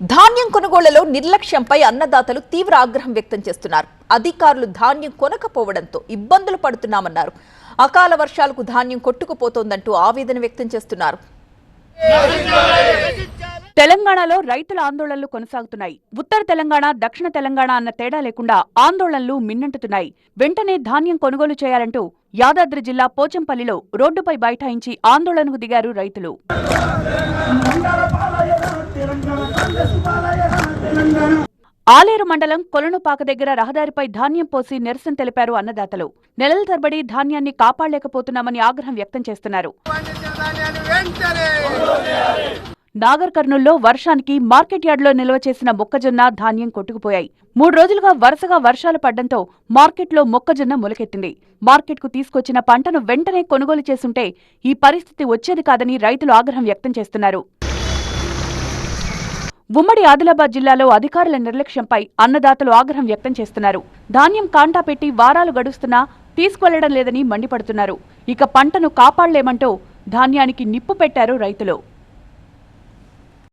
ధాన్యం కొనుగోళ్లలో నిర్లక్ష్యంపై అన్నదాతలు తీవ్ర ఆగ్రహం వ్యక్తం చేస్తున్నారు. అధికారులు ధాన్యం కొనకపోవడంతో ఇబ్బందులు పడుతున్నామన్నారు. అకాల వర్షాలకు ధాన్యం కొట్టుకుపోతోందంటూ ఆవేదన వ్యక్తం చేస్తున్నారు. తెలంగాణలో రైతుల ఆందోళనలు కొనసాగుతున్నాయి. ఉత్తర తెలంగాణ, దక్షిణ తెలంగాణ అన్న తేడా లేకుండా ఆందోళనలు మిన్నంటుతున్నాయి. వెంటనే ధాన్యం కొనుగోలు చేయాలంటూ యాదాద్రి జిల్లా పోచంపల్లిలో రోడ్డుపై బైఠాయించి ఆందోళనకు దిగారు రైతులు. ఆలేరు మండలం కొలనుపాక దగ్గర రహదారిపై ధాన్యం పోసి నిరసన తెలిపారు అన్నదాతలు. నెలల తరబడి ధాన్యాన్ని కాపాడలేకపోతున్నామని ఆగ్రహం వ్యక్తం చేస్తున్నారు. నాగర్ కర్నూల్లో వర్షానికి మార్కెట్ యార్డులో నిల్వ చేసిన మొక్కజొన్న ధాన్యం కొట్టుకుపోయాయి. 3 రోజులుగా వరుసగా వర్షాలు పడ్డంతో మార్కెట్లో మొక్కజొన్న మొలకెత్తింది. మార్కెట్కు తీసుకొచ్చిన పంటను వెంటనే కొనుగోలు చేసుంటే ఈ పరిస్థితి వచ్చేది కాదని రైతులు ఆగ్రహం వ్యక్తం చేస్తున్నారు. ఉమ్మడి ఆదిలాబాద్ జిల్లాలో అధికారుల నిర్లక్ష్యంపై అన్నదాతలు ఆగ్రహం వ్యక్తం చేస్తున్నారు. ధాన్యం కాంటా పెట్టి వారాలు గడుస్తున్నా తీసుకువెళ్లడం లేదని మండిపడుతున్నారు. ఇక పంటను కాపాడలేమంటూ ధాన్యానికి నిప్పు పెట్టారు రైతులు.